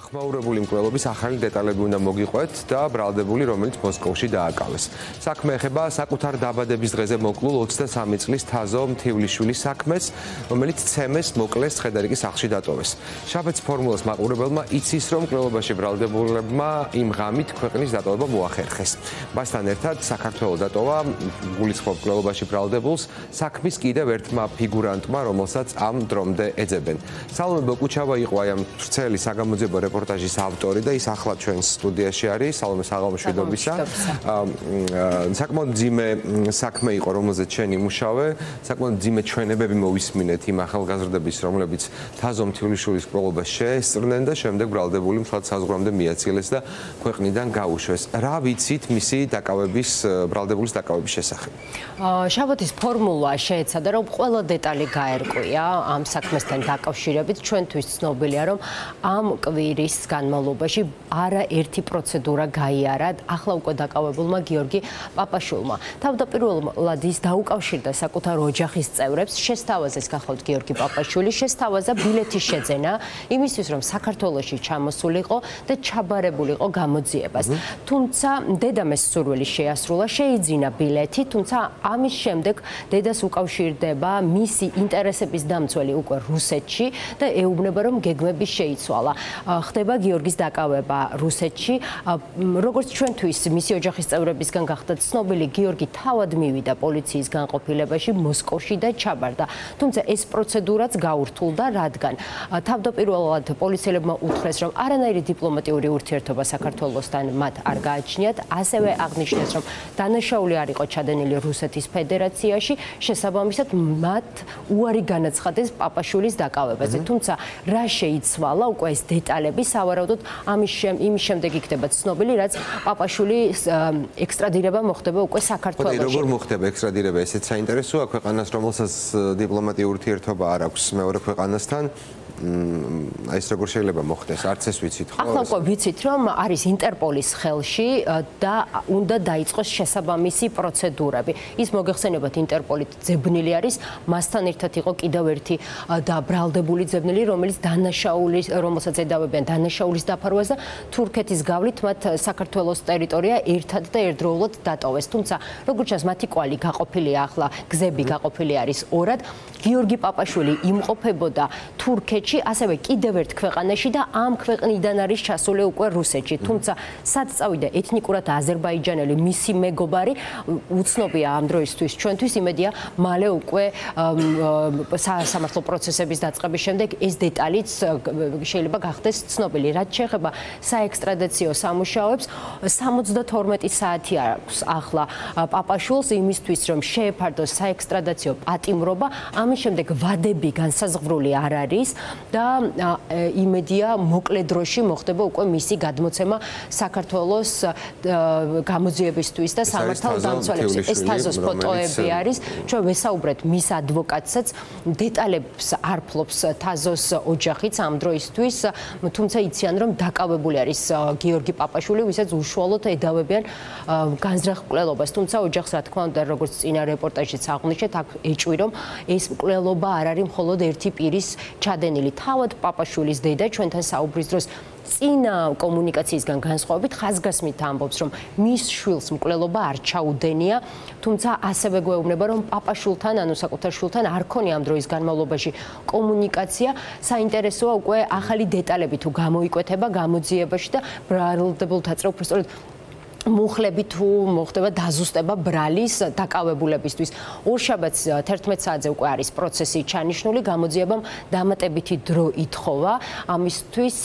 ხმაურებული მკვლელობის ახალი დეტალები უნდა მოგიყვეთ და ბრალდებული, რომელიც მოსკოვში დააკავეს. საქმე ეხება საკუთარ დაბადების დღეზე მოკლულ 23 წლის თაზო მთივლიშვილის საქმეს, რომელიც ცემეს მოკლეს ხედარიკის სახლში დატოვეს. შაბათს ფორმულას მაყურებელმა იცის, რომ მკვლელობაში ბრალდებულებმა იმ ღამით ქვეყნის დატოვება მოახერხეს. მასთან ერთად საქართველოს დატოვა გულისხმობ მკვლელობაში ბრალდებულს საქმის კიდევ ერთმა ფიგურანტმა, რომელსაც ამ დრომდე ეძებენ. სალომე ბოკუჩავა იყო აი ამ ვრცელი საგამოძიებო რეპორტაჟის ავტორი და ის ახლა ჩვენს სტუდიაში არის. სალომე, საღამო მშვიდობისა. საკმაოდ ძიმე საქმე იყო, რომელზეც შენ იმუშავე. საკმაოდ ძიმე ჩვენებები მოვისმინეთ იმ ახალგაზრდების, რომლებიც თაზო მთივლიშვილის მკვლელობას შეესწრნენ და შემდეგ ბრალდებული მთლად საზღვრამდე მიაცილეს და ქვეყნიდან გაუშვეს. რა ვიცით მისი დაკავების, ბრალდებულის დაკავების შესახებ? შაბათის ფორმულა შეეცადა, რომ ყველა დეტალი გაერკვია ამ საქმესთან დაკავშირებით. ჩვენთვის ცნობილია, რომ ამ კვირის განმავლობაში არაერთი პროცედურა გაიარა ახლა უკვე დაკავებულმა გიორგი პაპაშვილმა. თავდაპირველად ის დაუკავშირდა საკუთარ ოჯახის წევრებს, შესთავაზეს გახალთ გიორგი პაპაშვილი, შესთავაზა ბილეთის შეძენა იმისთვის, რომ საქართველოში ჩამოსულიყო და ჩაბარებულიყო გამოძიებას. თუმცა დედამეს სურვილი შეასრულა, შეიძინა ბილეთი, თუმცა ამის შემდეგ დედას უკავშირდება მისი ინტერესების დამცველი უკვე რუსეთში და ეუბნება, რომ გეგმები შეიცვალა. ხდება გიორგის დაკავება რუსეთში. როგორც ჩვენთვის მისი ოჯახის წევრებისგან გახდა ცნობილი, გიორგი თავად მივიდა პოლიციის განყოფილებაში მოსკოვში და ჩაბარდა. თუმცა ეს პროცედურაც გაურთულდა, რადგან თავდაპირველად პოლიციელებმა უთხრეს, რომ არანაირი დიპლომატიური ურთიერთობა საქართველოსთან მათ არ გააჩნიათ, ასევე აღნიშნეს, რომ დანაშაული არ იყო ჩადენილი რუსეთის ფედერაციაში, შესაბამისად მათ უარი განაცხადეს პაპაშვილის დაკავებაზე. თუმცა რა შეიცვალა უკვე ეს დეტალები, სავარაუდოდ იმის შემდეგ იქნება ცნობილი, რაც პაპაშვილის ექსტრადირება მოხდება უკვე საქართველოში. როგორ მოხდება ექსტრადირება? ესეც საინტერესოა ქვეყანას, რომელსაც დიპლომატიური ურთიერთობა არ აქვს მეორე ქვეყანასთან. ეს როგორ შეიძლება მოხდეს? არც ეს ვიცით, ხო? ახლა უკვე ვიცით, რომ არის ინტერპოლის ხელში და უნდა დაიწყოს შესაბამისი პროცედურები. ის მოგეხსენებათ, ინტერპოლით ძებნილი არის, მასთან ერთად იყო კიდევ ერთი და ბრალდებული ძებნილი, რომელიც რომელსაც ედავებიან დანაშაულის დაფარვას და თურქეთის გავლით მათ საქართველოს ტერიტორია ერთად და ერთდროულად დატოვეს. თუმცა, როგორც ჩანს, მათი კვალი გაყოფილია ახლა, გზები გაყოფილი არის ორად. გიორგი პაპაშვილი იმყოფებოდა თურქეთში, ასევე კიდევ ერთ ქვეყანაში და ამ ქვეყნიდან არის ჩასული უკვე რუსეთში. თუმცა სად წავიდა ეთნიკურად აზერბაიჯანელი მისი მეგობარი, უცნობია ამ დროისთვის ჩვენთვის, იმედია მალე უკვე სასამართლო პროცესების დაწყების შემდეგ ეს დეტალიც შეიძლება გახდეს ცნობილი. რაც შეეხება საექსტრადიციო სამუშაოებს, 72 საათი აქვს ახლა პაპაშვილს იმისთვის, რომ შეეფარდოს საექსტრადიციო პატიმრობა, ამის შემდეგ ვადები განსაზღვრული არ არის და იმედია მოკლე დროში მოხდება უკვე მისი გადმოცემა საქართველოს გამოძიებისთვის და სამართალ დამცველებს. ეს თაზოს ფოტოები არის. ჩვენ ვესაუბრეთ მის ადვოკატსაც, დეტალებს არ ფლობს თაზოს ოჯახიც ამ დროისთვის, თუმცა იციან, რომ დაკავებული არის გიორგი პაპაშვილი, ვისაც უშუალოდ ედავებიან განზრახ მკვლელობას. თუმცა ოჯახს, რა თქმა უნდა, როგორც წინა რეპორტაჟიც აღნიშნეთ, აქ ეჭვი, რომ ეს მკვლელობა არ არის მხოლოდ ერთი პირის ჩადენილი. თავად პაპაშვილის დედა ჩვენთან საუბრის დროს წინა კომუნიკაციისგან განსხვავებით ხაზგასმით ამბობს, რომ მის შვილს მკვლელობა არ ჩაუდენია, თუმცა ასევე გვეუბნება, რომ პაპაშვილთან, ანუ საკუთარ შვილთან არ ქონია ამ დროის განმავლობაში კომუნიკაცია. საინტერესოა უკვე ახალი დეტალები თუ გამოიკვეთება გამოძიებაში და ბრალდებულთა უბრალოდ მუხლები თუ მოხდება დაზუსტება ბრალის დაკავებულებისთვის. ორშაბათს 11 საათზე უკვე არის პროცესი ჩანიშნული, გამოძიებამ დამატებითი დრო ითხოვა. ამისთვის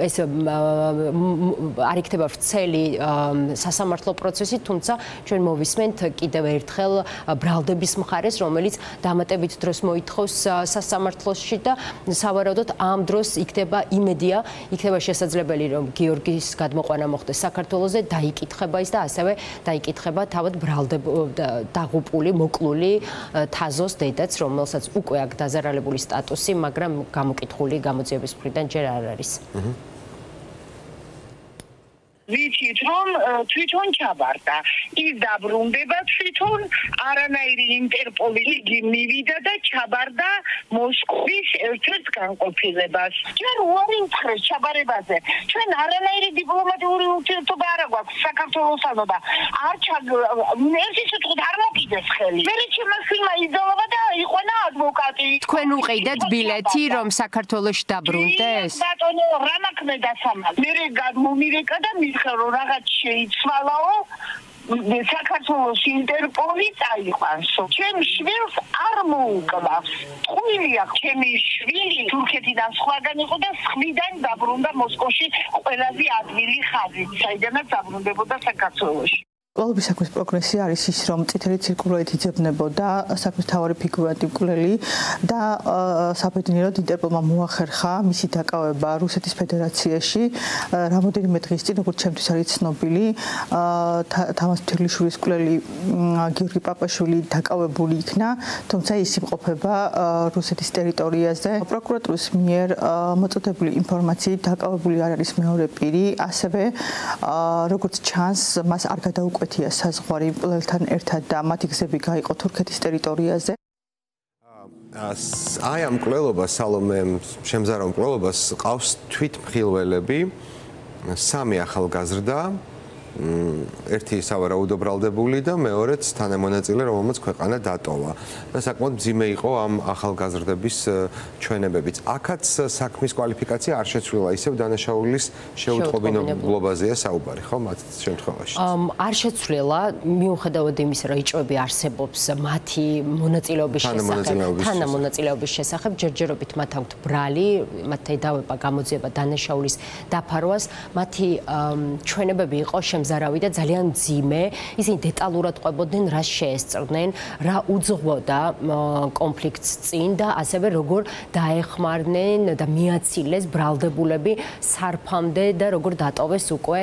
ეს არ იქნება ვრცელი სასამართლო პროცესი, თუმცა ჩვენ მოვისმენთ კიდევ ერთხელ ბრალდების მხარეს, რომელიც დამატებით დროს მოითხოვს სასამართლოში და სავარაუდოდ ამ დროს იქნება იმედია, იქნება შესაძლებელი, რომ გიორგის გადმოყვანა მოხდეს საქართველოზე, დაიკითხება ის და ასევე დაიკითხება თავად დაღუპული, მოკლული თაზოს დედაც, რომელსაც უკვე აქვს დაზარალებული სტატუსი, მაგრამ გამოკითხული გამოძიების მხრიდან ჯერ არ არის. ვიცით რომ თვითონ ჩაბარდა ის დაბრუნდება თვითონ არანაირი ინტერპოლის იგი მივიდა და ჩაბარდა მოსკოვის ერთ-ერთ განყოფილებას ჩვენ უარი ვთხრეს ჩაბარებაზე ჩვენ არანაირი დიპლომატიური ურთიერთობა არ აქვს საქართველოსთან და არ ერთი სიტყვით არ მოკიდეს ხელი მე ჩემმა ფილმა იზოლავა და იყვანა ადვოკატი თქვენ უყიდეთ ბილეთი რომ საქართველოში დაბრუნდეს ბატონო რა მაქმედა სამალ მე გადმომირეკა და მითხრა რომ რაღაც შეიცვალაო საქართველოს ინტერპოლი წაიყვანსო ჩემ შვილს არ მოუკლავს ტყუილი აქვს ჩემი შვილი თურქეთიდან სხვაგან იყო და სხვიდან დაბრუნდა მოსკოვში ყველაზე ადვილი ხაზით საიდანაც დაბრუნდებოდა საქართველოში ყველობის საქმის პროგრესი არის ის, რომ წითელი ცირკულით იძებნებოდა საქმის მთავარი ფიგურანტი მკვლელი და საბედნიეროდ ინტერპოლმა მოახერხა მისი დაკავება რუსეთის ფედერაციაში. რამოდენიმე დღის წინ, როგორც ჩემთვის არის ცნობილი, თამაზ მთლიშვილის მკვლელი გიორგი პაპაშვილი დაკავებული იქნა, თუმცა ის იმყოფება რუსეთის ტერიტორიაზე. პროკურატურის მიერ მოწოდებული ინფორმაციით დაკავებული არ არის მეორე პირი, ასევე როგორც ჩანს, მას არ გადაუკვეთია საზღვარი მკვლელთან ერთად და მათი გზები გაიყო თურქეთის ტერიტორიაზე. აი ამ მკვლელობას სალომე შემზარავ მკვლელობას ყავს თვითმხილველები, 3 ახალგაზრდა, ერთი სავარაუდო ბრალდებული და მეორეც თანამონაწილე, რომელმაც ქვეყანა დატოვა. და საკმაოდ მძიმე იყო ამ ახალგაზრდების ჩვენებებიც. აქაც საქმის კვალიფიკაცია არ შეცვლილა, ისევ დანაშაულის შეუტყობინებლობაზეა საუბარი, ხო, მათ შემთხვევაში. არ შეცვლილა, მიუხედავად იმისა, რომ იჭვები არსებობს მათი მონაწილეობის შესახებ, ჯერჯერობით მათ აქვთ ბრალი, მათ ედავება გამოძიება დანაშაულის დაფარვას, მათი ჩვენებები იყო შემზარავი და ძალიან მძიმე, ისინი დეტალურად ყვებოდნენ, რა შეესწრნენ, რა უძღვოდა კონფლიქტს წინ და ასევე როგორ დაეხმარნენ და მიაცილეს ბრალდებულები სარფამდე და როგორ დატოვეს უკვე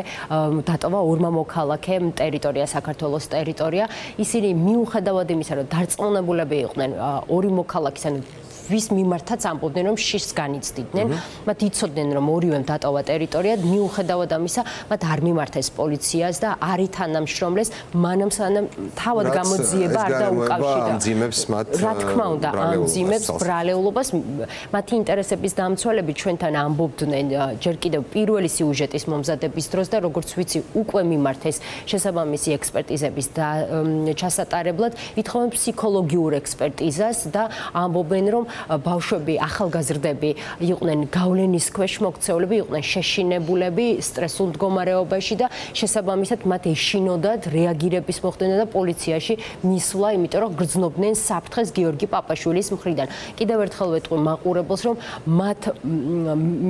დატოვა ორმა მოქალაქემ ტერიტორია, საქართველოს ტერიტორია. ისინი მიუხედავად იმისა, რომ დარწმუნებულები იყვნენ ორი მოქალაქის ანუ ვის მიმართაც ამბობდნენ, რომ შიშს განიცდიდნენ. მათ იცოდნენ, რომ ორივემ დატოვა ტერიტორია, მიუხედავად ამისა, მათ არ მიმართეს პოლიციას და არ ითანამშრომლეს, მანამ სანამ თავად გამოძიება არ დაუკავშირდა. რა თქმა უნდა, ამძიმებს ბრალეულობას, მათი ინტერესების დამცველები ჩვენთან ამბობდნენ ჯერ კიდევ პირველი სიუჟეტის მომზადების დროს და როგორც ვიცი, უკვე მიმართეს შესაბამისი ექსპერტიზების და ჩასატარებლად, ითხოვენ ფსიქოლოგიურ ექსპერტიზას და ამბობენ, რომ ბავშვები, ახალგაზრდები იყვნენ გავლენის ქვეშ მოქცეულები, იყვნენ შეშინებულები, სტრესულ მდგომარეობაში და შესაბამისად მათ ეშინოდათ რეაგირების მოხდენა და პოლიციაში მისვლა, იმიტომ რომ გრძნობდნენ საფრთხეს გიორგი პაპაშვილის მხრიდან. კიდევ ერთხელ ვეტყვი მაყურებელს, რომ მათ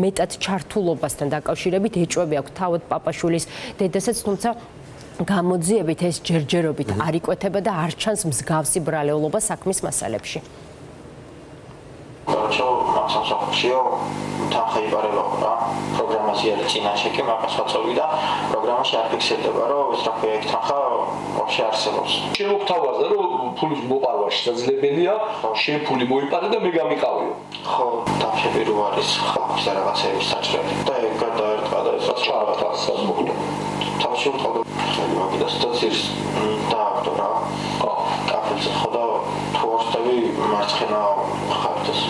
მეტად ჩართულობასთან დაკავშირებით ეჭვები აქვს თავად პაპაშვილის დედასაც, თუმცა გამოძიებით ეს ჯერჯერობით არ იკვეთება და არ ჩანს მსგავსი ბრალეულობა საქმის მასალებში. სამსახურშიო თანხა იპარებაო რა პროგრამაში არის წინაშე კი მაგას ვაწოვი და პროგრამაში არ ფიქსირდება რომ ეს რა ქვია ეგ თანხა ვაფშე არსებობს შემოგთავაზა რომ ფულის მოპარვა შესაძლებელია შენ ფული მოიპარე და მე გამიყავიო ხო დამშები რო არის ხალხის და რაღაცების საჭრელი და ეგ გადაერტყა და ეს ჩავარდა საზოგადო თავში ვთხოვდა მაგიდა სტაციის დააგდო რა ხო კაფეზე ხო და თორსტები მარცხენა ხარჯს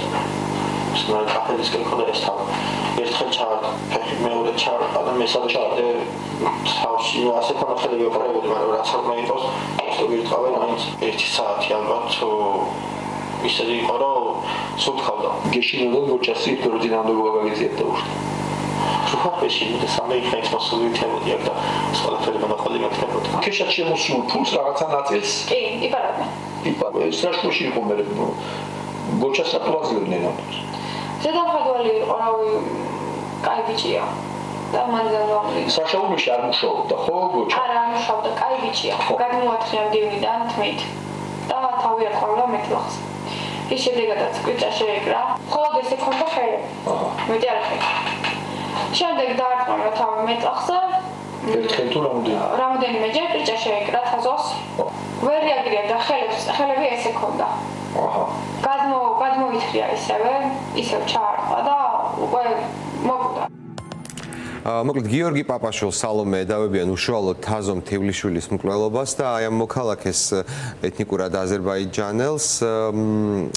მაგრამ კაფედის კითხვა ეს თავი ერთხელ ჩავარდა ფეხი მეორე ჩავარდა და მესამე ჩავარდა თავში ასე თანხები ვიყურებოდი მაგრამ რაც არ მეიყოს ეს ვირტყავენ მაინც 1 საათი ალბათ ისე იყო რომ სულ ხავდა გეშინოდან მოჭასი რომ დინამდება გაგიზიებდა უშ რუხაფეში და სამი ხეის მოსული თემოდი აქ და ყველაფერი მომაყოლი მეკნებოდა ქეშად შემოსულ ფულს რაღაცა ნაწილს კი იპარებდნენ ეს რაშოში იყო მე გოჩას აპლაზლებდნენ ამას ზედამხედველი იყო რავი კაი ბიჭია და მან გამოვიდა საშუალოში არ მუშაობდა ხო გოჩა არა არ მუშაობდა კაი ბიჭია გადმოათხია მდივნიდან თმით და თავი ატყავდა მეტლახს ის შედეგადაც კვიჭა შეეკრა ხოლო ეს ექონდა ხელი მეტი არ ხელი შემდეგ დაარტყმა თავი მეტლახზე ერთხელ თუ რამოდენიმეჯერ კვიჭა შეეკრა თაზოს ვერ რეაგირებდა ხელები ეს ექონდა გადმოითხრია ისევ ჩაარტყა და უკვე მოკვდა მოკლედ გიორგი პაპაშვილს სალომე ედავებიან უშუალოდ თაზო მთივლიშვილის მკვლელობას და აი ამ მოქალაქეს ეთნიკურად აზერბაიჯანელს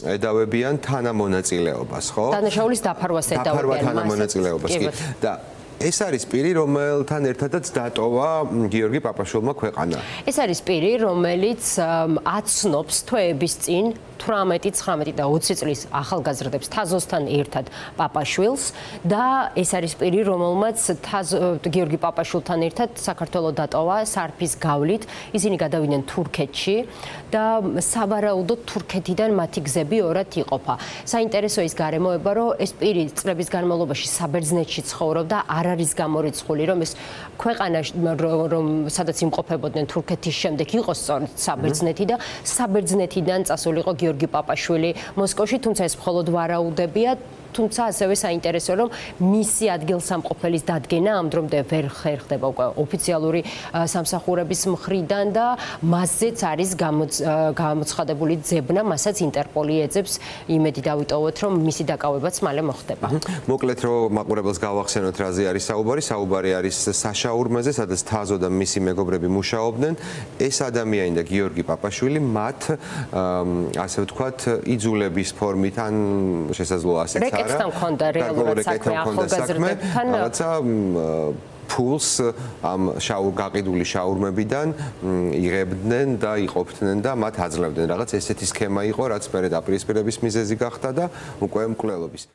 ედავებიან თანამონაწილეობას, ხო? დანაშაულის დაფარვას ედავებიან. დაფარვა თანამონაწილეობას კი. და ეს არის პირი, რომელთან ერთადაც დატოვა გიორგი პაპაშვილმა ქვეყანა. ეს არის პირი, რომელიც აცნობს თვეების წინ 18, 19 და 20 წლის ახალგაზრდებს თაზოსთან ერთად პაპაშვილს და ეს არის პირი, რომელმაც გიორგი პაპაშვილთან ერთად საქართველოს დატოვა სარფის გავლით. ისინი გადავიდნენ თურქეთში და სავარაუდოდ თურქეთიდან მათი გზები ორად იყოფა. საინტერესო ის გარემოება, რომ ეს პირი წლების განმავლობაში საბერძნეთში ცხოვრობდა, არ არის გამორიცხული, რომ ეს ქვეყანა, სადაც იმყოფებოდნენ თურქეთის შემდეგ იყო სწორედ საბერძნეთი და საბერძნეთიდან წასულიყო გიორგი პაპაშვილი მოსკოვში, თუმცა ეს მხოლოდ ვარაუდებია. თუმცა ასევე საინტერესო, რომ მისი ადგილსამყოფელის დადგენა ამ დრომდე ვერ ხერხდება უკვე ოფიციალური სამსახურების მხრიდან და მასზეც არის გამოცხადებული ძებნა, მასაც ინტერპოლი ეძებს. იმედი დავიტოვოთ, რომ მისი დაკავებაც მალე მოხდება. მოკლედ რომ მაყურებელს გავახსენოთ, რაზე არის საუბარი. საუბარი არის საშაურმეზე, სადაც თაზო და მისი მეგობრები მუშაობდნენ. ეს ადამიანი და გიორგი პაპაშვილი მათ ასე ვთქვათ, იძულების ფორმით ან შესაძლოა ასეც რეკეტთან მქონდა რეალურად საქმე ახალგაზრდებთან. რაღაცა ფულს ამ გაყიდული შაურმებიდან იღებდნენ და იყოფდნენ და მათ აძლევდნენ. რაღაც ესეთი სქემა იყო, რაც მერე დაპირისპირების მიზეზი გახდა და უკვე მკვლელობის